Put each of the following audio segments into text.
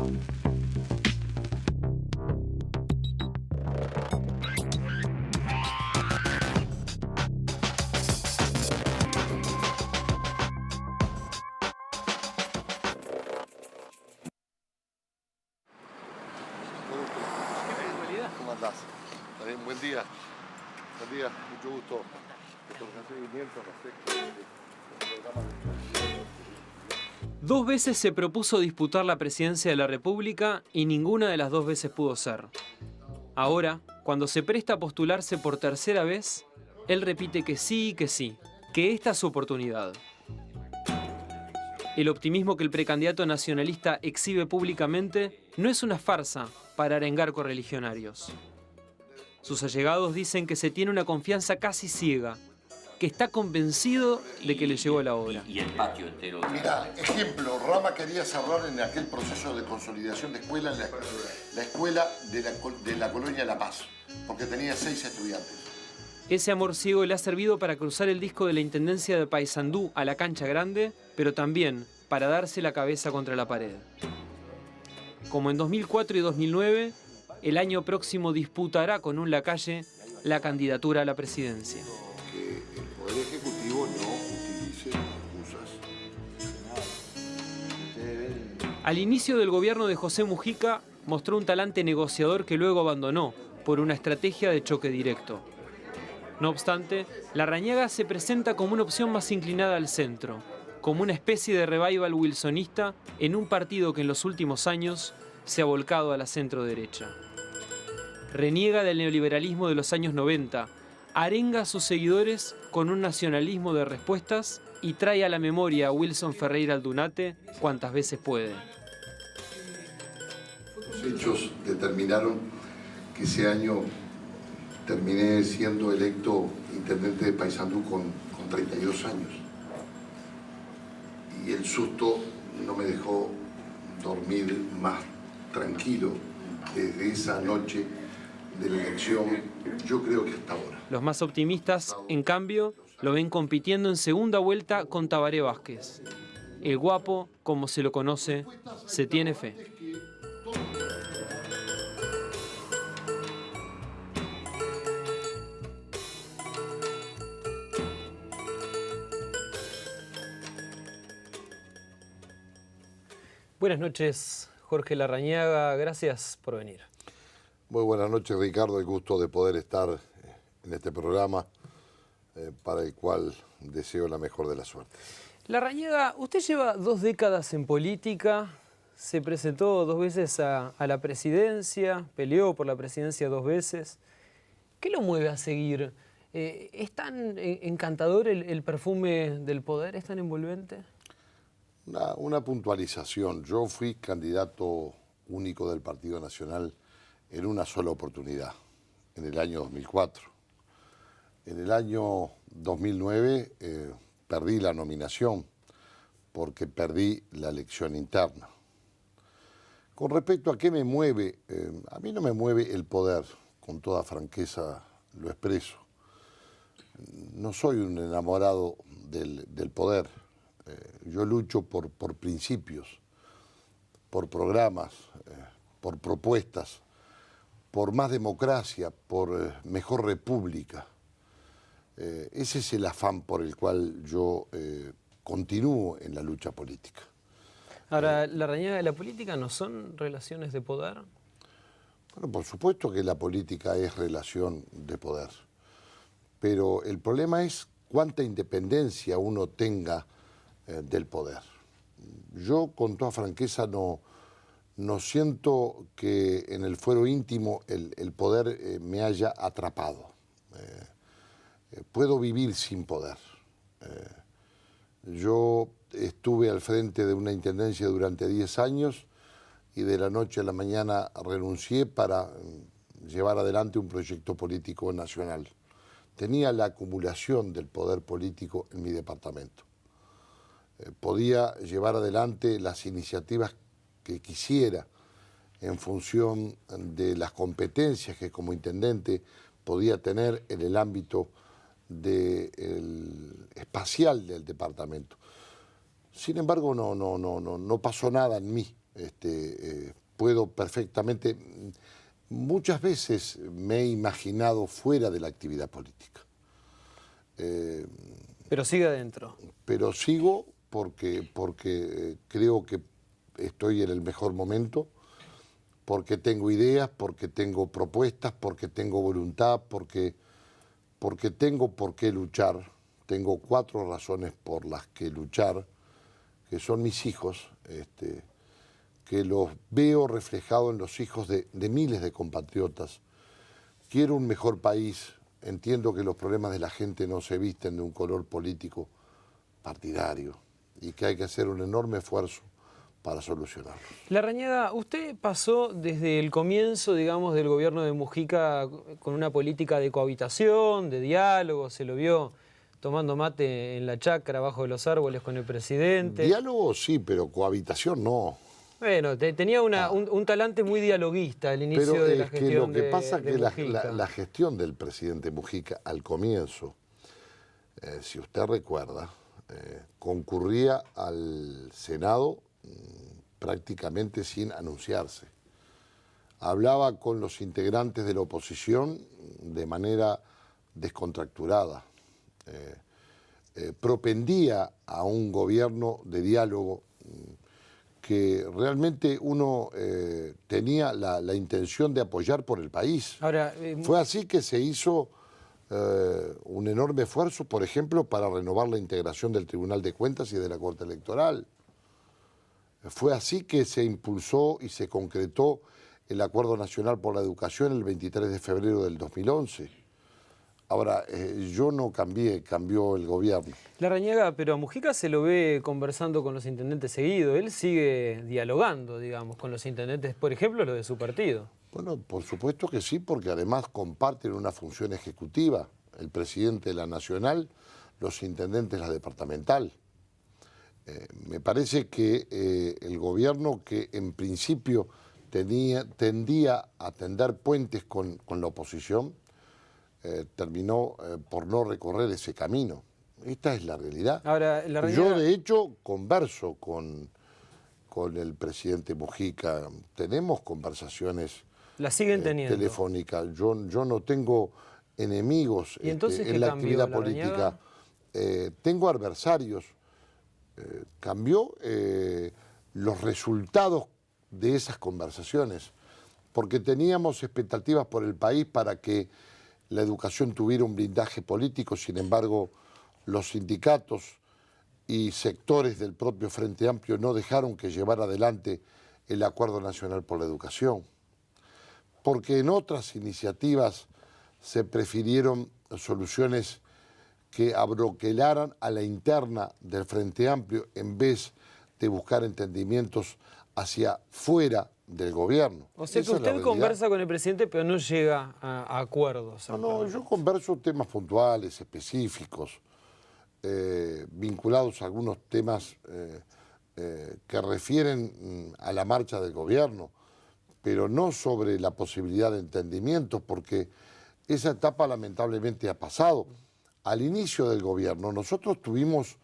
¿Cómo andás? ¿Está bien? Buen día. Buen día, mucho gusto. Seguimiento respecto del programa. 2 veces se propuso disputar la presidencia de la República y ninguna de las 2 veces pudo ser. Ahora, cuando se presta a postularse por tercera vez, él repite que sí, que esta es su oportunidad. El optimismo que el precandidato nacionalista exhibe públicamente no es una farsa para arengar correligionarios. Sus allegados dicen que se tiene una confianza casi ciega, que está convencido de que le llegó la hora. Y el patio entero. Mira, ejemplo, Rama quería cerrar en aquel proceso de consolidación de escuela, la escuela de la colonia La Paz, porque tenía 6 estudiantes. Ese amor ciego le ha servido para cruzar el disco de la Intendencia de Paysandú a la cancha grande, pero también para darse la cabeza contra la pared. Como en 2004 y 2009, el año próximo disputará con un Lacalle la candidatura a la presidencia. Que el Poder Ejecutivo no utilice excusas. Al inicio del gobierno de José Mujica, mostró un talante negociador que luego abandonó por una estrategia de choque directo. No obstante, Larrañaga se presenta como una opción más inclinada al centro, como una especie de revival wilsonista en un partido que en los últimos años se ha volcado a la centro-derecha. Reniega del neoliberalismo de los años 90, arenga a sus seguidores con un nacionalismo de respuestas y trae a la memoria a Wilson Ferreira Aldunate cuantas veces puede. Los hechos determinaron que ese año terminé siendo electo intendente de Paysandú con 32 años. Y el susto no me dejó dormir más tranquilo desde esa noche de la elección, yo creo que hasta ahora. Los más optimistas, en cambio, lo ven compitiendo en segunda vuelta con Tabaré Vázquez. El guapo, como se lo conoce, se tiene fe. Buenas noches, Jorge Larrañaga. Gracias por venir. Muy buenas noches, Ricardo. El gusto de poder estar en este programa para el cual deseo la mejor de la suerte. Larrañaga, usted lleva 2 décadas en política, se presentó 2 veces a la presidencia, peleó por la presidencia 2 veces. ¿Qué lo mueve a seguir? ¿Es tan encantador el perfume del poder? ¿Es tan envolvente? Una puntualización. Yo fui candidato único del Partido Nacional en una sola oportunidad, en el año 2004. En el año 2009 perdí la nominación porque perdí la elección interna. Con respecto a qué me mueve, a mí no me mueve el poder, con toda franqueza lo expreso. No soy un enamorado del poder. Yo lucho por principios, por programas, por propuestas, por más democracia, por mejor república. Ese es el afán por el cual yo continúo en la lucha política. Ahora, Larrañaga, ¿la política no son relaciones de poder? Bueno, por supuesto que la política es relación de poder, pero el problema es cuánta independencia uno tenga del poder. Yo, con toda franqueza, no siento que en el fuero íntimo el poder me haya atrapado. Puedo vivir sin poder. Yo estuve al frente de una intendencia durante 10 años y de la noche a la mañana renuncié para llevar adelante un proyecto político nacional. Tenía la acumulación del poder político en mi departamento. Podía llevar adelante las iniciativas que quisiera en función de las competencias que como intendente podía tener en el ámbito espacial del departamento. Sin embargo, no pasó nada en mí. Puedo perfectamente, muchas veces me he imaginado fuera de la actividad política. Pero sigue adentro. Pero sigo porque creo que estoy en el mejor momento, porque tengo ideas, porque tengo propuestas, porque tengo voluntad, porque tengo por qué luchar. Tengo 4 razones por las que luchar, que son mis hijos, que los veo reflejados en los hijos de miles de compatriotas. Quiero un mejor país, entiendo que los problemas de la gente no se visten de un color político partidario y que hay que hacer un enorme esfuerzo para solucionarlos. Larrañaga, usted pasó desde el comienzo, digamos, del gobierno de Mujica con una política de cohabitación, de diálogo, se lo vio tomando mate en la chacra, bajo de los árboles con el presidente. Diálogo sí, pero cohabitación no. Bueno, tenía un talante muy dialoguista al inicio Pero de la es que gestión lo que pasa de es que Mujica. la gestión del presidente Mujica al comienzo, si usted recuerda, concurría al Senado prácticamente sin anunciarse. Hablaba con los integrantes de la oposición de manera descontracturada. Propendía a un gobierno de diálogo que realmente uno tenía la intención de apoyar por el país. Ahora, Fue así que se hizo un enorme esfuerzo, por ejemplo, para renovar la integración del Tribunal de Cuentas y de la Corte Electoral. Fue así que se impulsó y se concretó el Acuerdo Nacional por la Educación el 23 de febrero del 2011. Ahora, yo no cambié, cambió el gobierno. Larrañaga, pero a Mujica se lo ve conversando con los intendentes seguido. Él sigue dialogando, digamos, con los intendentes, por ejemplo, los de su partido. Bueno, por supuesto que sí, porque además comparten una función ejecutiva. El presidente de la Nacional, los intendentes la departamental. Me parece que el gobierno, que en principio tendía a tender puentes con la oposición, terminó por no recorrer ese camino. Esta es la realidad. Ahora, Yo, de hecho, converso con el presidente Mujica. Tenemos conversaciones la siguen teniendo. telefónicas. Yo no tengo enemigos ¿Y entonces en la actividad política. Tengo adversarios. Cambió los resultados de esas conversaciones, porque teníamos expectativas por el país para que la educación tuviera un blindaje político. Sin embargo, los sindicatos y sectores del propio Frente Amplio no dejaron que llevara adelante el Acuerdo Nacional por la Educación, porque en otras iniciativas se prefirieron soluciones que abroquelaran a la interna del Frente Amplio en vez de buscar entendimientos hacia fuera del gobierno. O sea que usted conversa con el presidente, pero no llega a acuerdos. No, yo converso temas puntuales, específicos, vinculados a algunos temas que refieren a la marcha del gobierno, pero no sobre la posibilidad de entendimientos, porque esa etapa lamentablemente ha pasado. Al inicio del gobierno nosotros tuvimos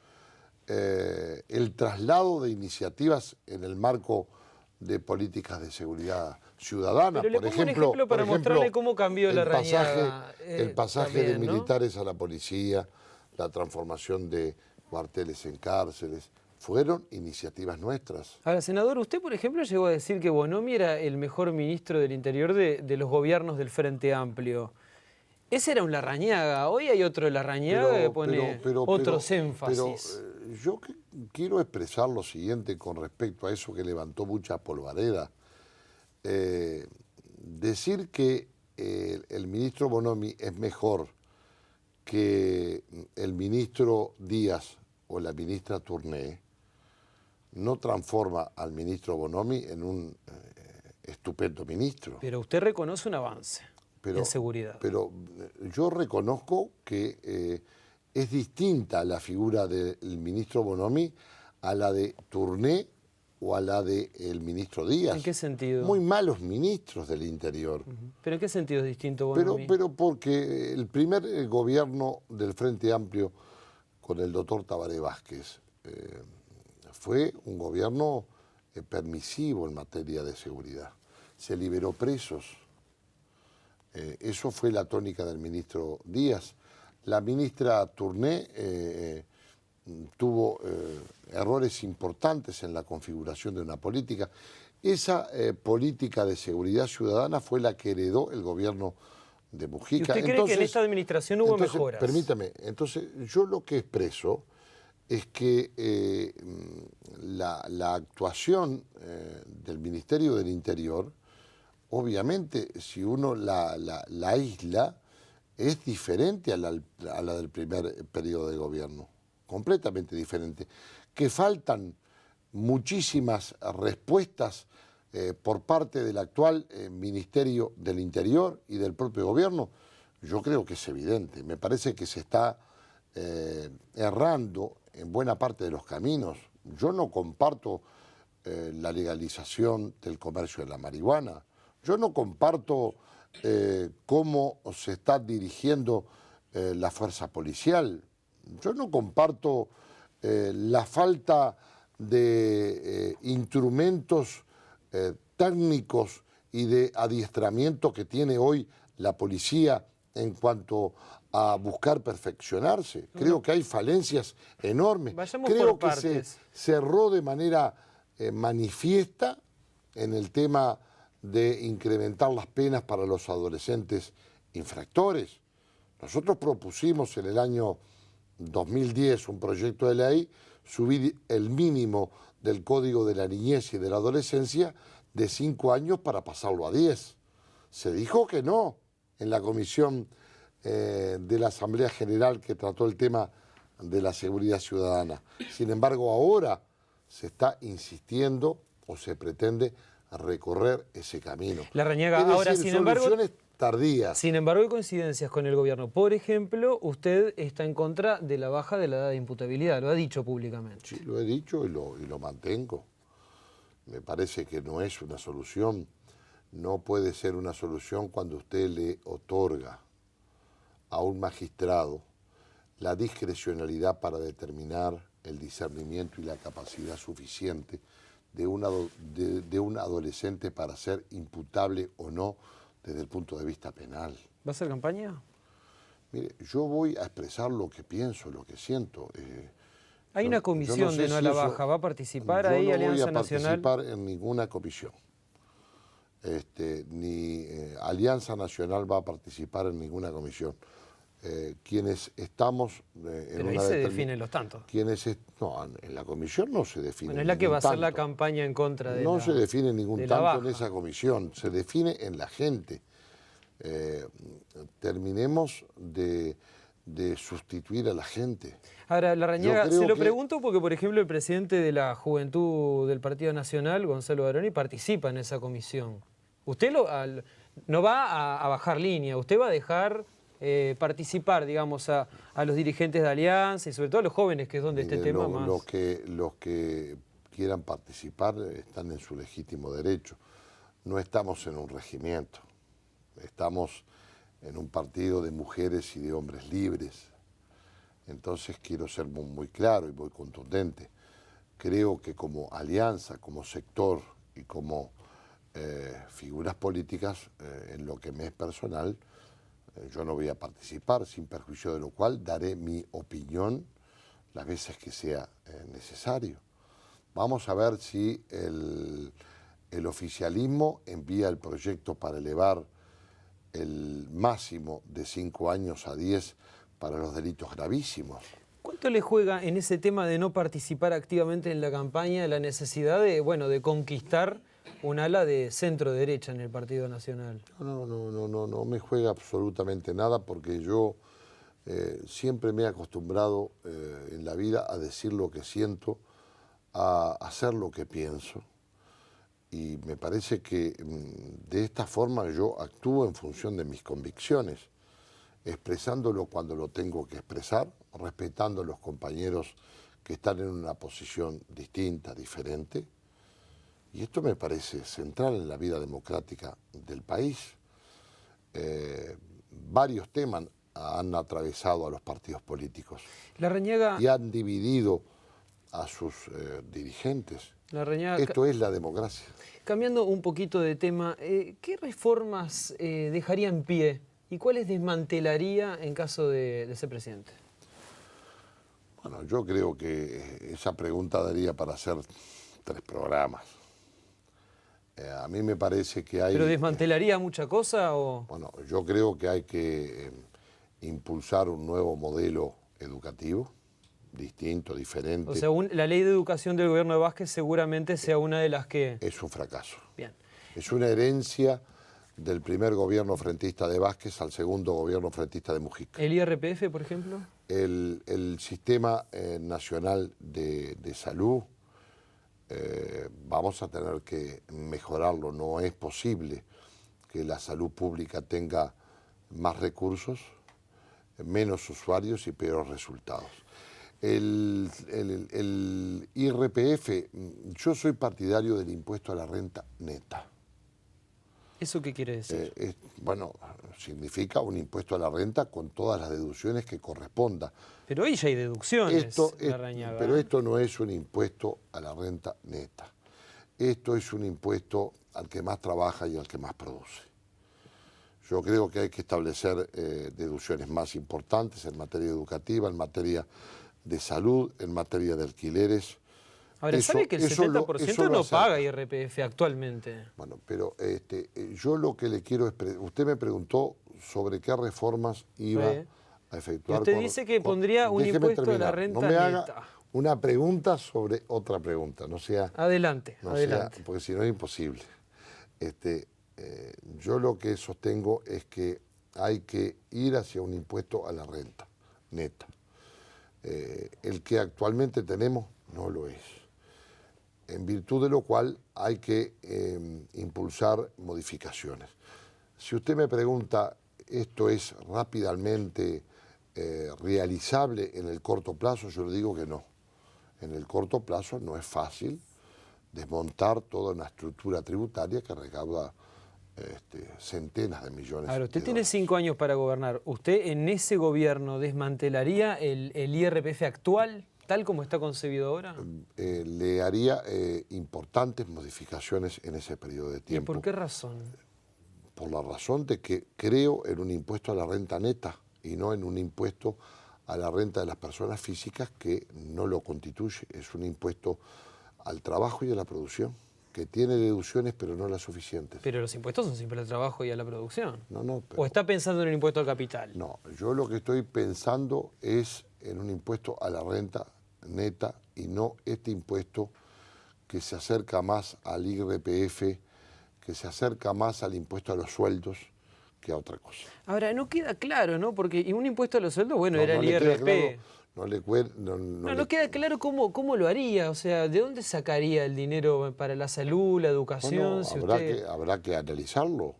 el traslado de iniciativas en el marco de políticas de seguridad ciudadana. Pero le pongo un ejemplo para mostrarle cómo cambió Larrañaga. El pasaje también, de ¿no? militares a la policía, la transformación de cuarteles en cárceles, fueron iniciativas nuestras. Ahora, senador, usted, por ejemplo, llegó a decir que Bonomi era el mejor ministro del Interior de los gobiernos del Frente Amplio. Ese era un Larrañaga. Hoy hay otro Larrañaga que pone otros énfasis. Pero yo quiero expresar lo siguiente con respecto a eso que levantó mucha polvareda. Decir que el ministro Bonomi es mejor que el ministro Díaz o la ministra Tourné no transforma al ministro Bonomi en un estupendo ministro. Pero usted reconoce un avance en seguridad. Pero yo reconozco que es distinta la figura del ministro Bonomi a la de Tourné o a la del ministro Díaz. ¿En qué sentido? Muy malos ministros del Interior. ¿Pero en qué sentido es distinto Bonomi? Pero porque el primer gobierno del Frente Amplio con el doctor Tabaré Vázquez fue un gobierno permisivo en materia de seguridad. Se liberó presos. Eso fue la tónica del ministro Díaz. La ministra Tourné tuvo errores importantes en la configuración de una política. Esa política de seguridad ciudadana fue la que heredó el gobierno de Mujica. ¿Y usted cree que en esta administración hubo mejoras? Permítame, entonces yo lo que expreso es que la actuación del Ministerio del Interior, obviamente, si uno la aísla, es diferente a la del primer periodo de gobierno, completamente diferente. Que faltan muchísimas respuestas por parte del actual Ministerio del Interior y del propio gobierno, yo creo que es evidente. Me parece que se está errando en buena parte de los caminos. Yo no comparto la legalización del comercio de la marihuana. Yo no comparto cómo se está dirigiendo la fuerza policial. Yo no comparto la falta de instrumentos técnicos y de adiestramiento que tiene hoy la policía en cuanto a buscar perfeccionarse. Creo que hay falencias enormes. Creo que se cerró de manera manifiesta en el tema de incrementar las penas para los adolescentes infractores. Nosotros propusimos en el año 2010 un proyecto de ley, subir el mínimo del Código de la Niñez y de la Adolescencia de 5 años para pasarlo a 10. Se dijo que no en la comisión de la Asamblea General que trató el tema de la seguridad ciudadana. Sin embargo, ahora se está insistiendo o se pretende recorrer ese camino. Larrañaga, es decir, ahora, sin embargo, soluciones tardías. Sin embargo, hay coincidencias con el gobierno. Por ejemplo, usted está en contra de la baja de la edad de imputabilidad, lo ha dicho públicamente. Sí, lo he dicho y lo mantengo. Me parece que no es una solución. No puede ser una solución cuando usted le otorga a un magistrado la discrecionalidad para determinar el discernimiento y la capacidad suficiente de un adolescente para ser imputable o no desde el punto de vista penal. ¿Va a hacer campaña? Mire, yo voy a expresar lo que pienso, lo que siento. Hay una comisión de no a la baja, ¿va a participar ahí Alianza Nacional? Yo no voy a participar en ninguna comisión. Ni Alianza Nacional va a participar en ninguna comisión. Quienes estamos en Pero ahí se definen los tantos. No, en la comisión no se define. Bueno, es la que va a hacer la campaña en contra de No se define ningún tanto en baja. esa comisión, se define en la gente. Terminemos de sustituir a la gente. Ahora, Larrañaga, se lo pregunto porque, por ejemplo, el presidente de la Juventud del Partido Nacional, Gonzalo Baroni, participa en esa comisión. Usted no va a bajar línea, usted va a dejar participar, digamos, a los dirigentes de Alianza y sobre todo a los jóvenes, que es donde este tema más... Los que quieran participar están en su legítimo derecho. No estamos en un regimiento, estamos en un partido de mujeres y de hombres libres. Entonces quiero ser muy claro y muy contundente. Creo que como alianza, como sector y como figuras políticas, en lo que me es personal, yo no voy a participar, sin perjuicio de lo cual daré mi opinión las veces que sea necesario. Vamos a ver si el oficialismo envía el proyecto para elevar el máximo de 5 años a 10 para los delitos gravísimos. ¿Cuánto le juega en ese tema de no participar activamente en la campaña la necesidad de conquistar un ala de centro derecha en el Partido Nacional? No me juega absolutamente nada porque yo siempre me he acostumbrado en la vida a decir lo que siento, a hacer lo que pienso. Y me parece que de esta forma yo actúo en función de mis convicciones, expresándolo cuando lo tengo que expresar, respetando a los compañeros que están en una posición distinta, diferente. Y esto me parece central en la vida democrática del país. Varios temas han atravesado a los partidos políticos Larrañaga... y han dividido a sus dirigentes. Larrañaga, Esto es la democracia. cambiando un poquito de tema, ¿qué reformas dejaría en pie y cuáles desmantelaría en caso de ser presidente? Bueno, yo creo que esa pregunta daría para hacer 3 programas. A mí me parece que hay... ¿Pero desmantelaría mucha cosa o...? Bueno, yo creo que hay que impulsar un nuevo modelo educativo, distinto, diferente. O sea, la ley de educación del gobierno de Vázquez seguramente sea una de las que... Es un fracaso. Bien. Es una herencia del primer gobierno frentista de Vázquez al segundo gobierno frentista de Mujica. ¿El IRPF, por ejemplo? El Sistema Nacional de Salud, vamos a tener que mejorarlo. No es posible que la salud pública tenga más recursos, menos usuarios y peores resultados. El IRPF, yo soy partidario del impuesto a la renta neta. ¿Eso qué quiere decir? Bueno, significa un impuesto a la renta con todas las deducciones que corresponda. Pero hoy ya hay deducciones, Larrañaga. Pero esto no es un impuesto a la renta neta. Esto es un impuesto al que más trabaja y al que más produce. Yo creo que hay que establecer deducciones más importantes en materia educativa, en materia de salud, en materia de alquileres. Ahora, ¿sabe que el 70% no paga IRPF actualmente? Bueno, pero yo lo que le quiero es... Usted me preguntó sobre qué reformas iba a efectuar. Usted dice que pondría un impuesto a la renta neta. No me haga una pregunta sobre otra pregunta, no sea... Adelante, adelante. Porque si no es imposible. Yo lo que sostengo es que hay que ir hacia un impuesto a la renta neta. El que actualmente tenemos no lo es. En virtud de lo cual hay que impulsar modificaciones. Si usted me pregunta, ¿esto es rápidamente realizable en el corto plazo? Yo le digo que no. En el corto plazo no es fácil desmontar toda una estructura tributaria que recauda centenas de millones de dólares. Usted tiene 5 años para gobernar. ¿Usted en ese gobierno desmantelaría el IRPF actual, tal como está concebido ahora? Le haría importantes modificaciones en ese periodo de tiempo. ¿Y por qué razón? Por la razón de que creo en un impuesto a la renta neta y no en un impuesto a la renta de las personas físicas que no lo constituye. Es un impuesto al trabajo y a la producción, que tiene deducciones pero no las suficientes. Pero los impuestos son siempre al trabajo y a la producción. No. ¿O está pensando en un impuesto al capital? No, yo lo que estoy pensando es en un impuesto a la renta neta y no este impuesto que se acerca más al IRPF, que se acerca más al impuesto a los sueldos que a otra cosa. Ahora, no queda claro, ¿no? Porque un impuesto a los sueldos, bueno, era el IRP. No queda claro cómo lo haría, o sea, ¿de dónde sacaría el dinero para la salud, la educación? Bueno, habrá que analizarlo.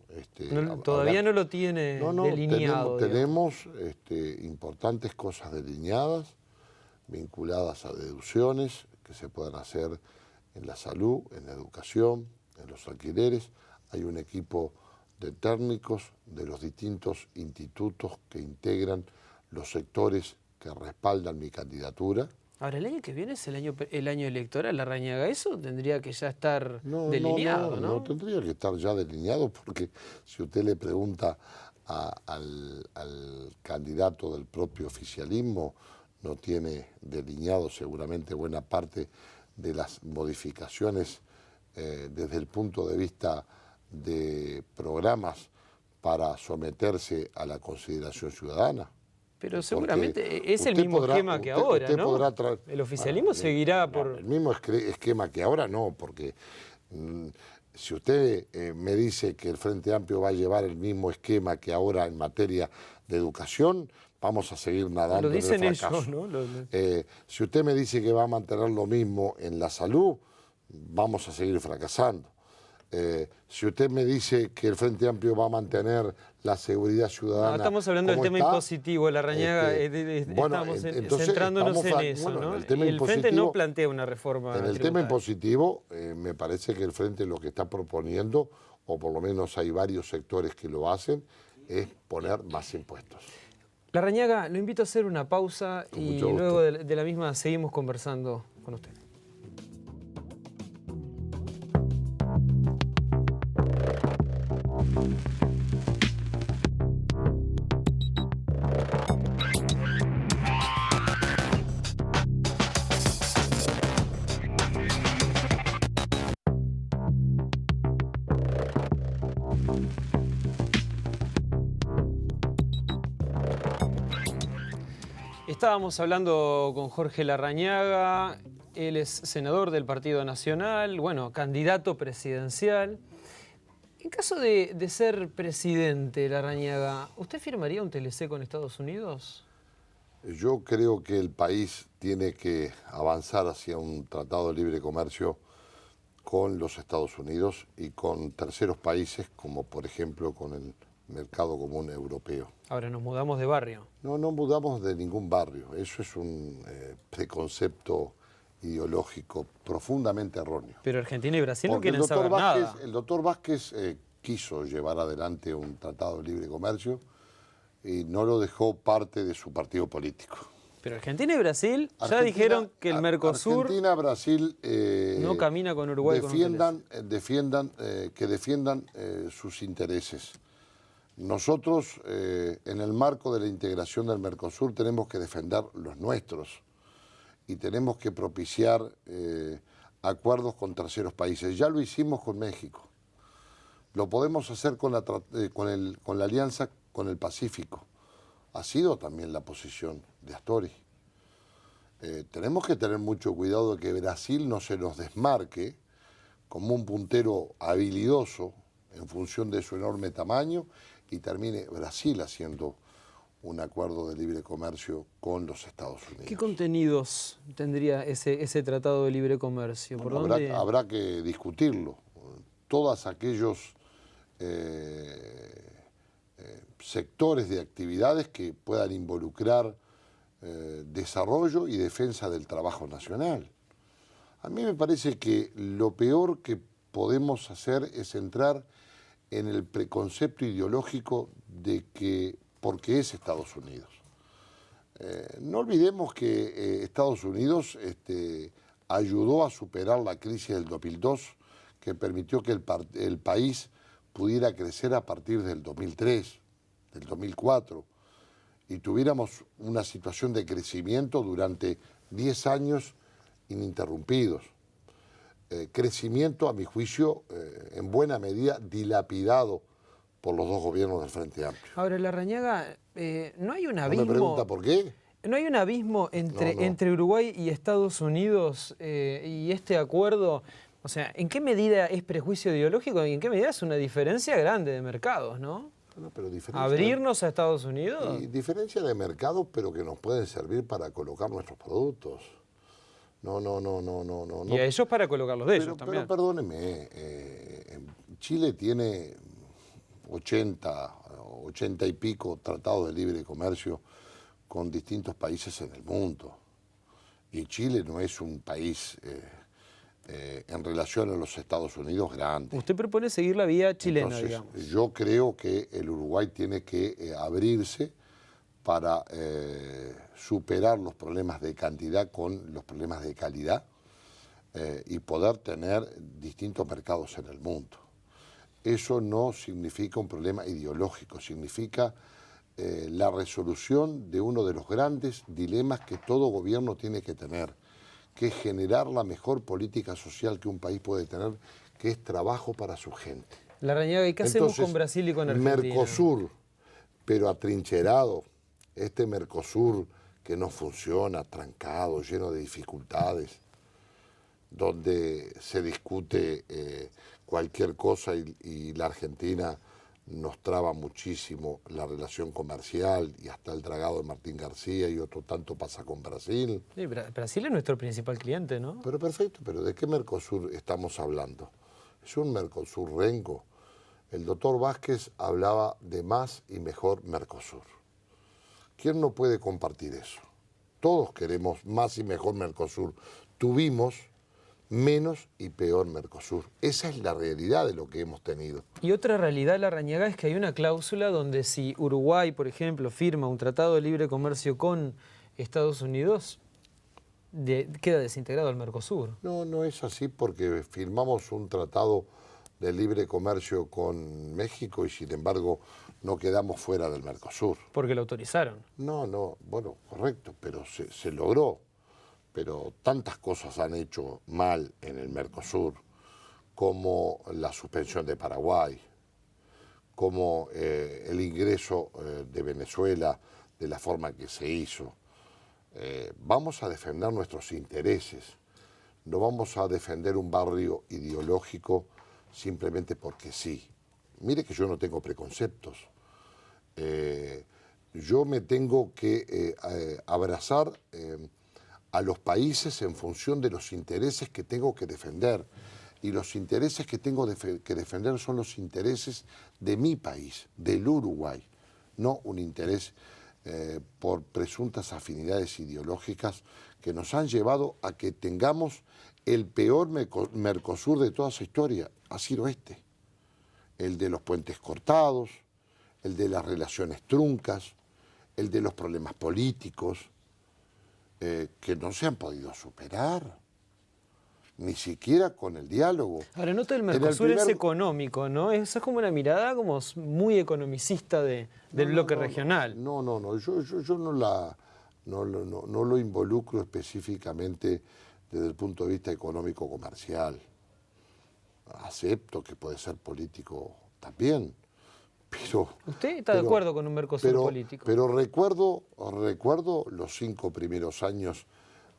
Todavía no lo tiene delineado. Tenemos importantes cosas delineadas, vinculadas a deducciones que se puedan hacer en la salud, en la educación, en los alquileres. Hay un equipo de técnicos de los distintos institutos que integran los sectores que respaldan mi candidatura. Ahora, el año que viene es el año electoral, Larrañaga. Eso tendría que ya estar delineado, ¿no? No tendría que estar ya delineado, porque si usted le pregunta al candidato del propio oficialismo, no tiene delineado seguramente buena parte de las modificaciones desde el punto de vista de programas para someterse a la consideración ciudadana. Pero seguramente es el mismo esquema que ahora, ¿no? El oficialismo seguirá por... El mismo esquema que ahora no, porque si usted me dice que el Frente Amplio va a llevar el mismo esquema que ahora en materia de educación, vamos a seguir nadando en el fracaso. Lo dicen ellos, ¿no? Si usted me dice que va a mantener lo mismo en la salud, vamos a seguir fracasando. Si usted me dice que el Frente Amplio va a mantener la seguridad ciudadana... estamos hablando del tema impositivo, Larrañaga, estamos centrándonos en eso, ¿no? Y el Frente no plantea una reforma en el tema impositivo, me parece que el Frente lo que está proponiendo, o por lo menos hay varios sectores que lo hacen, es poner más impuestos. Larrañaga, lo invito a hacer una pausa y luego de la misma seguimos conversando. con usted. Estábamos hablando con Jorge Larrañaga, él es senador del Partido Nacional, bueno, candidato presidencial. En caso de ser presidente, Larrañaga, ¿usted firmaría un TLC con Estados Unidos? Yo creo que el país tiene que avanzar hacia un tratado de libre comercio con los Estados Unidos y con terceros países, como por ejemplo con el mercado común europeo. Ahora nos mudamos de barrio. No mudamos de ningún barrio. Eso es un preconcepto ideológico profundamente erróneo. Pero Argentina y Brasil no Porque quieren saber nada. El doctor Vázquez quiso llevar adelante un tratado de libre comercio y no lo dejó parte de su partido político. Pero Argentina y Brasil ya dijeron que el Mercosur Brasil no camina con Uruguay. defiendan sus intereses. Nosotros, en el marco de la integración del Mercosur, tenemos que defender los nuestros y tenemos que propiciar acuerdos con terceros países. Ya lo hicimos con México. Lo podemos hacer con la alianza con el Pacífico. Ha sido también la posición de Astori. Tenemos que tener mucho cuidado de que Brasil no se nos desmarque como un puntero habilidoso en función de su enorme tamaño y termine Brasil haciendo un acuerdo de libre comercio con los Estados Unidos. ¿Qué contenidos tendría ese tratado de libre comercio? ¿Por dónde? Habrá que discutirlo. Todos aquellos sectores de actividades que puedan involucrar desarrollo y defensa del trabajo nacional. A mí me parece que lo peor que podemos hacer es entrar en el preconcepto ideológico de que porque es Estados Unidos. No olvidemos que Estados Unidos ayudó a superar la crisis del 2002, que permitió que el país pudiera crecer a partir del 2003, del 2004, y tuviéramos una situación de crecimiento durante 10 años ininterrumpidos. Crecimiento, a mi juicio, en buena medida dilapidado por los dos gobiernos del Frente Amplio. Ahora, Larrañaga, ¿no hay un abismo? ¿No me pregunta por qué? ¿No hay un abismo entre Uruguay y Estados Unidos y este acuerdo? O sea, ¿en qué medida es prejuicio ideológico y en qué medida es una diferencia grande de mercados, no? Pero ¿Abrirnos a Estados Unidos? Y diferencia de mercados, pero que nos pueden servir para colocar nuestros productos. No. Y a ellos para colocarlos de ellos también. Pero perdóneme, Chile tiene 80 y pico tratados de libre comercio con distintos países en el mundo. Y Chile no es un país en relación a los Estados Unidos grande. Usted propone seguir la vía chilena, Entonces, digamos. yo creo que el Uruguay tiene que abrirse para superar los problemas de cantidad con los problemas de calidad y poder tener distintos mercados en el mundo. Eso no significa un problema ideológico, significa la resolución de uno de los grandes dilemas que todo gobierno tiene que tener, que es generar la mejor política social que un país puede tener, que es trabajo para su gente. Larrañaga, ¿y qué hacemos con Brasil y con Argentina? Mercosur, pero atrincherado, este Mercosur que no funciona, trancado, lleno de dificultades, donde se discute cualquier cosa y la Argentina nos traba muchísimo la relación comercial y hasta el dragado de Martín García y otro tanto pasa con Brasil. Sí, Brasil es nuestro principal cliente, ¿no? Pero perfecto, pero ¿de qué Mercosur estamos hablando? Es un Mercosur rengo. El doctor Vázquez hablaba de más y mejor Mercosur. ¿Quién no puede compartir eso? Todos queremos más y mejor Mercosur. Tuvimos menos y peor Mercosur. Esa es la realidad de lo que hemos tenido. Y otra realidad, Larrañaga, es que hay una cláusula donde si Uruguay, por ejemplo, firma un tratado de libre comercio con Estados Unidos, queda desintegrado el Mercosur. No, no es así porque firmamos un tratado de libre comercio con México y sin embargo no quedamos fuera del Mercosur. Porque lo autorizaron. No, no, bueno, correcto, pero se logró. Pero tantas cosas han hecho mal en el Mercosur, como la suspensión de Paraguay, como el ingreso de Venezuela de la forma que se hizo. Vamos a defender nuestros intereses, no vamos a defender un barrio ideológico simplemente porque sí. Mire que yo no tengo preconceptos. Yo me tengo que abrazar a los países en función de los intereses que tengo que defender. Y los intereses que tengo que defender son los intereses de mi país, del Uruguay, no un interés por presuntas afinidades ideológicas que nos han llevado a que tengamos el peor Mercosur de toda su historia. Ha sido este, el de los puentes cortados, el de las relaciones truncas, el de los problemas políticos, que no se han podido superar, ni siquiera con el diálogo. Ahora, nota el Mercosur es económico, ¿no? Esa es como una mirada como muy economicista del bloque regional. No, yo no lo involucro específicamente desde el punto de vista económico-comercial. Acepto que puede ser político también, pero... ¿Usted está de acuerdo con un Mercosur político? Pero recuerdo los 5 primeros años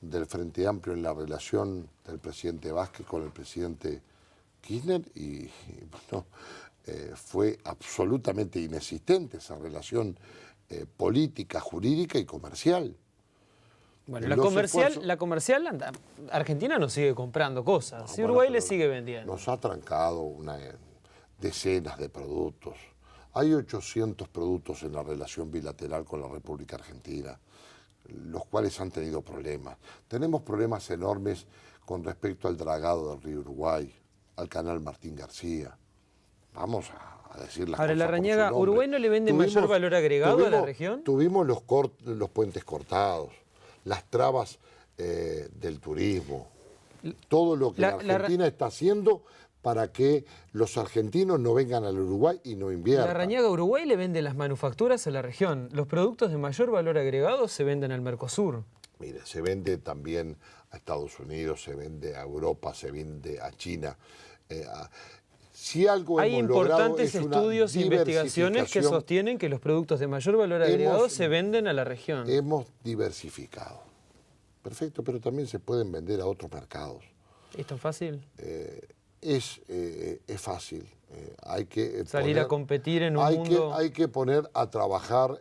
del Frente Amplio en la relación del presidente Vázquez con el presidente Kirchner y bueno, fue absolutamente inexistente esa relación política, jurídica y comercial. Bueno, la comercial, Argentina nos sigue comprando cosas, y Uruguay le sigue vendiendo. Nos ha trancado decenas de productos. Hay 800 productos en la relación bilateral con la República Argentina, los cuales han tenido problemas. Tenemos problemas enormes con respecto al dragado del río Uruguay, al canal Martín García. Vamos a decir las cosas por su nombre. Ahora, Larrañaga, ¿Uruguay no le vende mayor valor agregado a la región? Tuvimos los puentes cortados, las trabas del turismo, todo lo que la Argentina está haciendo para que los argentinos no vengan al Uruguay y no inviertan. Larrañaga, Uruguay le vende las manufacturas a la región. Los productos de mayor valor agregado se venden al Mercosur. Mire, se vende también a Estados Unidos, se vende a Europa, se vende a China. Si algo hay importantes estudios e investigaciones que diversificación, sostienen que los productos de mayor valor agregado se venden a la región. Hemos diversificado. Perfecto, pero también se pueden vender a otros mercados. ¿Es tan fácil? Es fácil. Hay que salir a competir en un mundo... Hay que poner a trabajar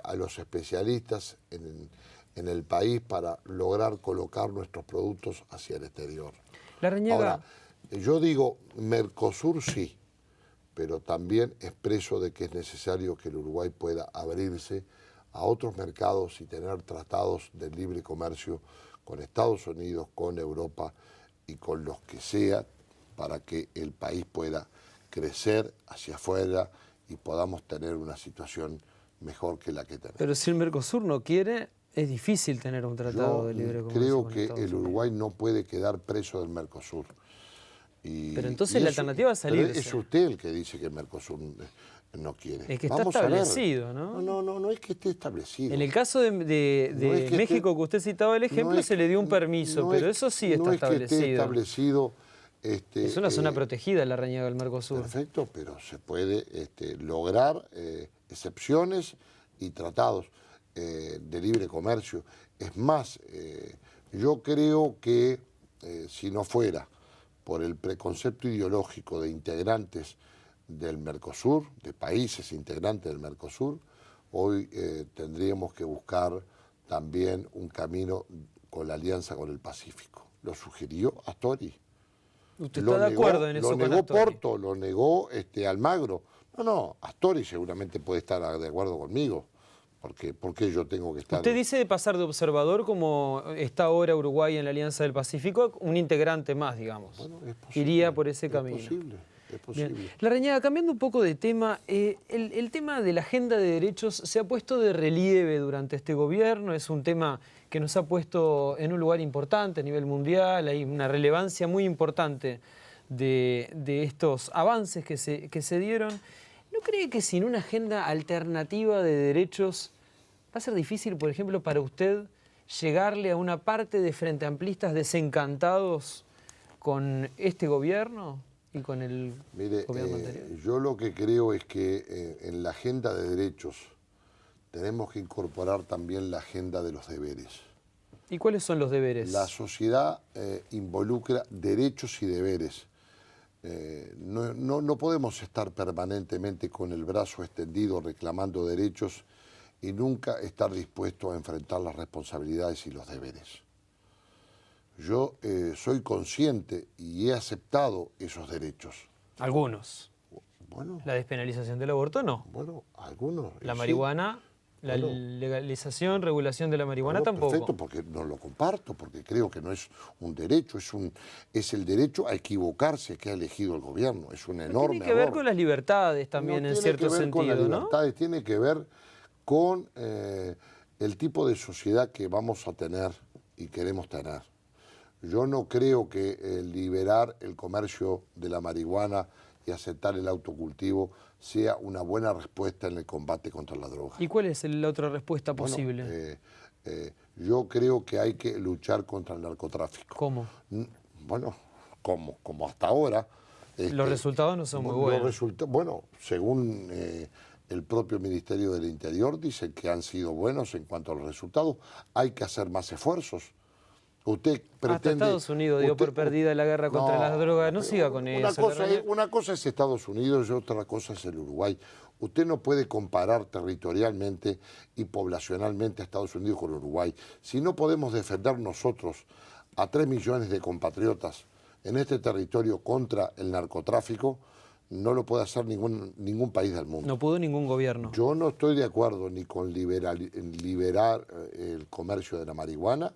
a los especialistas en el país para lograr colocar nuestros productos hacia el exterior. Larrañaga... Ahora, yo digo, Mercosur sí, pero también expreso de que es necesario que el Uruguay pueda abrirse a otros mercados y tener tratados de libre comercio con Estados Unidos, con Europa y con los que sea, para que el país pueda crecer hacia afuera y podamos tener una situación mejor que la que tenemos. Pero si el Mercosur no quiere, es difícil tener un tratado de libre comercio. Creo que el Uruguay no puede quedar preso del Mercosur. Pero entonces la alternativa es salirse. Es usted el que dice que el Mercosur no quiere. Es que está establecido, ¿no? No es que esté establecido. En el caso de México que usted citaba el ejemplo, se le dio un permiso, pero eso sí está establecido. No es que esté establecido. Es una zona protegida la Larrañaga del Mercosur. Perfecto, pero se puede lograr excepciones y tratados de libre comercio. Es más, yo creo que si no fuera por el preconcepto ideológico de integrantes del Mercosur, de países integrantes del Mercosur, hoy tendríamos que buscar también un camino con la alianza con el Pacífico. Lo sugirió Astori. ¿Usted está de acuerdo en eso? Lo negó Porto, lo negó Almagro. No, Astori seguramente puede estar de acuerdo conmigo. ¿Por qué yo tengo que estar...? Usted dice de pasar de observador, como está ahora Uruguay en la Alianza del Pacífico, un integrante más, digamos. Bueno, es posible, iría por ese es camino. Posible. es posible. Bien. Larrañaga, cambiando un poco de tema, el tema de la agenda de derechos se ha puesto de relieve durante este gobierno, es un tema que nos ha puesto en un lugar importante a nivel mundial, hay una relevancia muy importante de estos avances que se dieron. ¿No cree que sin una agenda alternativa de derechos va a ser difícil, por ejemplo, para usted llegarle a una parte de Frente Amplistas desencantados con este gobierno y con el gobierno anterior? Yo lo que creo es que en la agenda de derechos tenemos que incorporar también la agenda de los deberes. ¿Y cuáles son los deberes? La sociedad involucra derechos y deberes. No podemos estar permanentemente con el brazo extendido reclamando derechos y nunca estar dispuestos a enfrentar las responsabilidades y los deberes. Yo soy consciente y he aceptado esos derechos. Algunos. Bueno, La despenalización del aborto no. bueno, algunos. La sí. marihuana, la Bueno. legalización, regulación de la marihuana Bueno, tampoco. perfecto, porque no lo comparto, porque creo que no es un derecho, es el derecho a equivocarse que ha elegido el gobierno. Es un enorme Tiene que ver error. con las libertades también, No en tiene cierto que ver sentido, con las ¿no? libertades, tiene que ver con el tipo de sociedad que vamos a tener y queremos tener. Yo no creo que liberar el comercio de la marihuana y aceptar el autocultivo sea una buena respuesta en el combate contra la droga. ¿Y cuál es la otra respuesta Bueno, posible? yo creo que hay que luchar contra el narcotráfico. ¿Cómo? Bueno, como hasta ahora. Los resultados no son muy buenos. Bueno, según el propio Ministerio del Interior, dicen que han sido buenos en cuanto a los resultados. Hay que hacer más esfuerzos. Usted pretende... Hasta Estados Unidos dio por perdida la guerra contra las drogas. No siga con eso. Una cosa es Estados Unidos y otra cosa es el Uruguay. Usted no puede comparar territorialmente y poblacionalmente a Estados Unidos con Uruguay. Si no podemos defender nosotros a 3 millones de compatriotas en este territorio contra el narcotráfico, no lo puede hacer ningún país del mundo. No pudo ningún gobierno. Yo no estoy de acuerdo ni con liberar el comercio de la marihuana,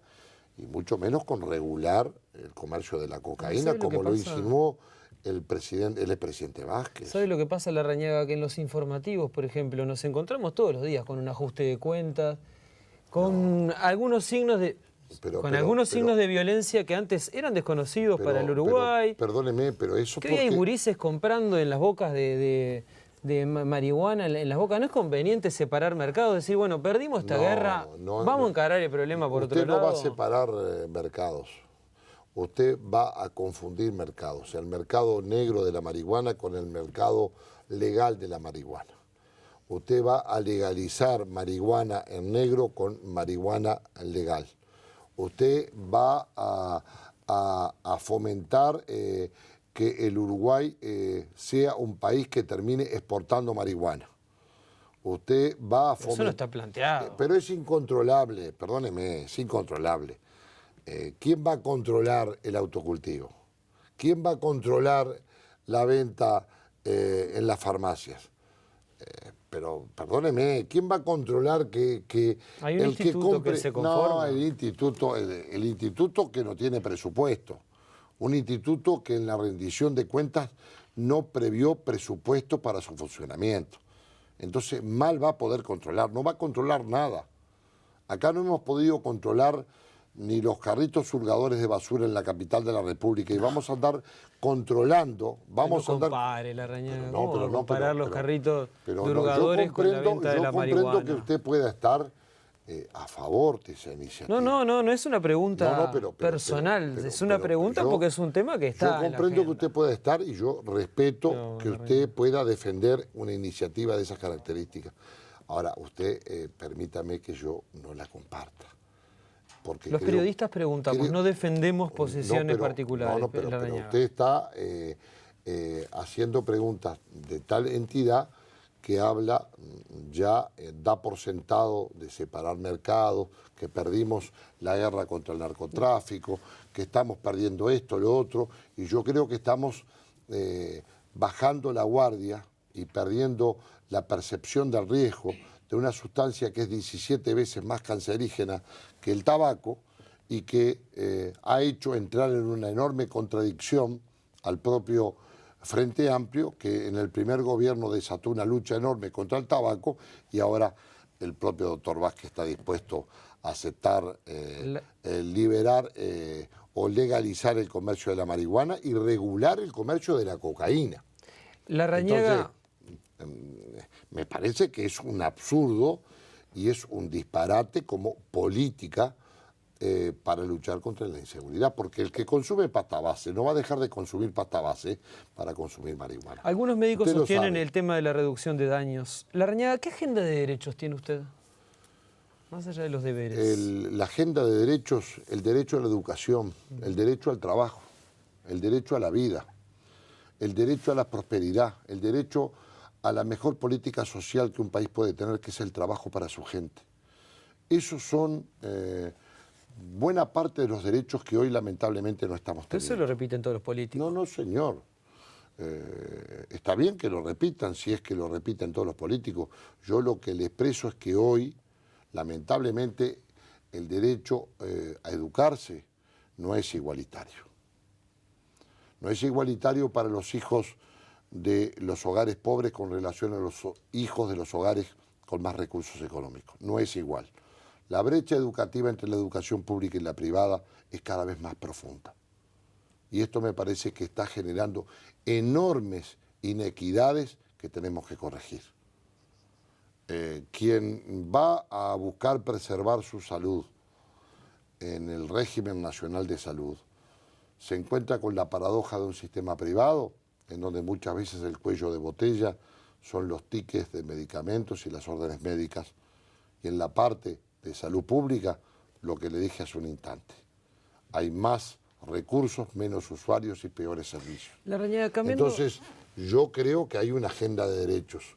y mucho menos con regular el comercio de la cocaína, como lo insinuó el expresidente Vázquez. ¿Sabe lo que pasa, Larrañaga? Que en los informativos, por ejemplo, nos encontramos todos los días con un ajuste de cuentas, con algunos signos de... signos de violencia que antes eran desconocidos para el Uruguay. Perdóneme, pero eso que hoy hay gurises comprando en las bocas de marihuana, en las bocas. ¿No es conveniente separar mercados? Decir, bueno, perdimos esta guerra, vamos a encarar el problema por otro lado. Usted no va a separar mercados. Usted va a confundir mercados. El mercado negro de la marihuana con el mercado legal de la marihuana. Usted va a legalizar marihuana en negro con marihuana legal. Usted va a fomentar que el Uruguay sea un país que termine exportando marihuana. Usted va a fomentar... Eso no está planteado. Pero es incontrolable, perdóneme, es incontrolable. ¿Quién va a controlar el autocultivo? ¿Quién va a controlar la venta en las farmacias? Pero, perdóneme, ¿quién va a controlar que hay un el instituto que compre... que se conforma? No, el instituto que no tiene presupuesto. Un instituto que en la rendición de cuentas no previó presupuesto para su funcionamiento. Entonces, mal va a poder controlar, no va a controlar nada. Acá no hemos podido controlar ni los carritos surgadores de basura en la capital de la República y vamos a andar controlando, vamos a andar... Compare, Larrañaga, No, pero no, comparar los carritos surgadores con la venta de la marihuana. Yo comprendo que usted pueda estar a favor de esa iniciativa. No es una pregunta personal, es una pregunta porque es un tema que está. Yo comprendo que usted pueda estar y yo respeto que usted pueda defender una iniciativa de esas características. Ahora, usted permítame que yo no la comparta. Porque los periodistas preguntamos, no defendemos posiciones particulares. Pero usted está haciendo preguntas de tal entidad que habla, ya da por sentado de separar mercados, que perdimos la guerra contra el narcotráfico, que estamos perdiendo esto, lo otro, y yo creo que estamos bajando la guardia y perdiendo la percepción del riesgo de una sustancia que es 17 veces más cancerígena que el tabaco y que ha hecho entrar en una enorme contradicción al propio Frente Amplio, que en el primer gobierno desató una lucha enorme contra el tabaco y ahora el propio doctor Vázquez está dispuesto a aceptar, liberar o legalizar el comercio de la marihuana y regular el comercio de la cocaína. Larrañaga... Entonces, me parece que es un absurdo y es un disparate como política para luchar contra la inseguridad, porque el que consume pasta base no va a dejar de consumir pasta base para consumir marihuana. Algunos médicos sostienen el tema de la reducción de daños. Larrañaga, ¿qué agenda de derechos tiene usted? Más allá de los deberes. La agenda de derechos, el derecho a la educación, el derecho al trabajo, el derecho a la vida, el derecho a la prosperidad, el derecho a la mejor política social que un país puede tener, que es el trabajo para su gente. Esos son buena parte de los derechos que hoy lamentablemente no estamos teniendo. Eso lo repiten todos los políticos. No, señor. Está bien que lo repitan, si es que lo repiten todos los políticos. Yo lo que le expreso es que hoy, lamentablemente, el derecho a educarse no es igualitario. No es igualitario para los hijos de los hogares pobres con relación a los hijos de los hogares con más recursos económicos. No es igual. La brecha educativa entre la educación pública y la privada es cada vez más profunda. Y esto me parece que está generando enormes inequidades que tenemos que corregir. Quien va a buscar preservar su salud en el régimen nacional de salud se encuentra con la paradoja de un sistema privado en donde muchas veces el cuello de botella son los tickets de medicamentos y las órdenes médicas, y en la parte de salud pública, lo que le dije hace un instante, hay más recursos, menos usuarios y peores servicios. Entonces, yo creo que hay una agenda de derechos.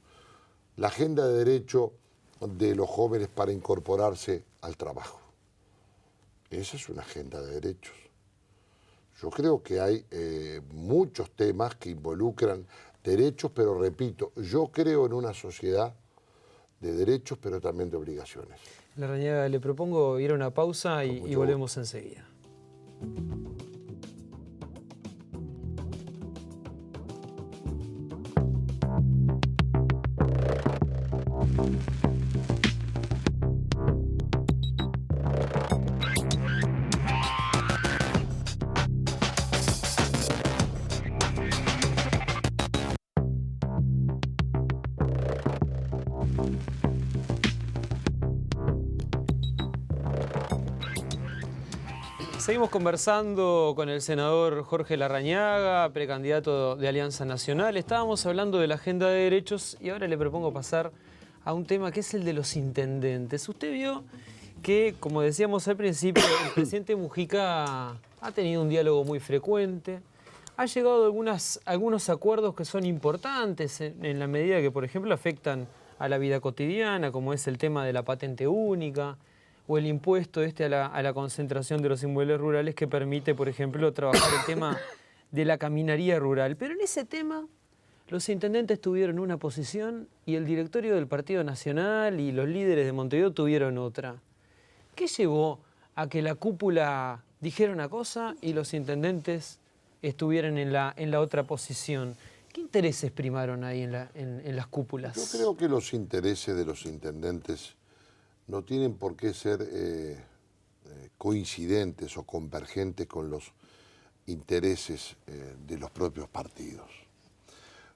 La agenda de derecho de los jóvenes para incorporarse al trabajo. Esa es una agenda de derechos. Yo creo que hay muchos temas que involucran derechos, pero repito, yo creo en una sociedad de derechos, pero también de obligaciones. Larrañaga, le propongo ir a una pausa y volvemos enseguida. Seguimos conversando con el senador Jorge Larrañaga, precandidato de Alianza Nacional. Estábamos hablando de la agenda de derechos y ahora le propongo pasar a un tema que es el de los intendentes. Usted vio que, como decíamos al principio, el presidente Mujica ha tenido un diálogo muy frecuente, ha llegado a algunos acuerdos que son importantes en la medida que, por ejemplo, afectan a la vida cotidiana, como es el tema de la patente única, o el impuesto a la concentración de los inmuebles rurales que permite, por ejemplo, trabajar el tema de la caminaría rural. Pero en ese tema los intendentes tuvieron una posición y el directorio del Partido Nacional y los líderes de Montevideo tuvieron otra. ¿Qué llevó a que la cúpula dijera una cosa y los intendentes estuvieran en la otra posición? ¿Qué intereses primaron ahí en las cúpulas? Yo creo que los intereses de los intendentes no tienen por qué ser coincidentes o convergentes con los intereses de los propios partidos.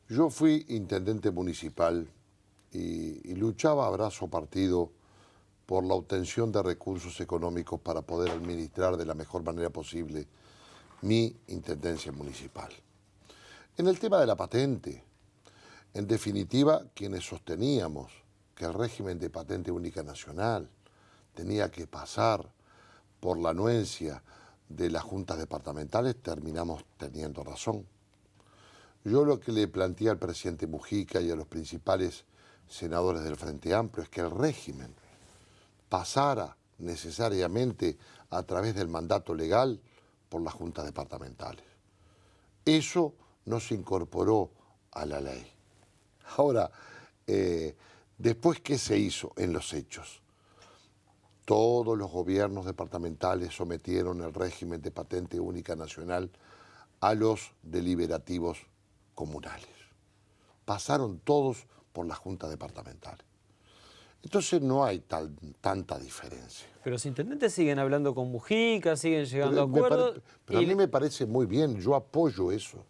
Yo fui intendente municipal y luchaba a brazo partido por la obtención de recursos económicos para poder administrar de la mejor manera posible mi intendencia municipal. En el tema de la patente, en definitiva, quienes sosteníamos que el régimen de patente única nacional tenía que pasar por la anuencia de las juntas departamentales, terminamos teniendo razón. Yo lo que le planteé al presidente Mujica y a los principales senadores del Frente Amplio es que el régimen pasara necesariamente a través del mandato legal por las juntas departamentales. Eso no se incorporó a la ley. Ahora, después, ¿qué se hizo en los hechos? Todos los gobiernos departamentales sometieron el régimen de patente única nacional a los deliberativos comunales. Pasaron todos por la Junta Departamental. Entonces no hay tanta diferencia. Pero los intendentes siguen hablando con Mujica, siguen llegando a acuerdos. Pero a mí me parece muy bien, yo apoyo eso.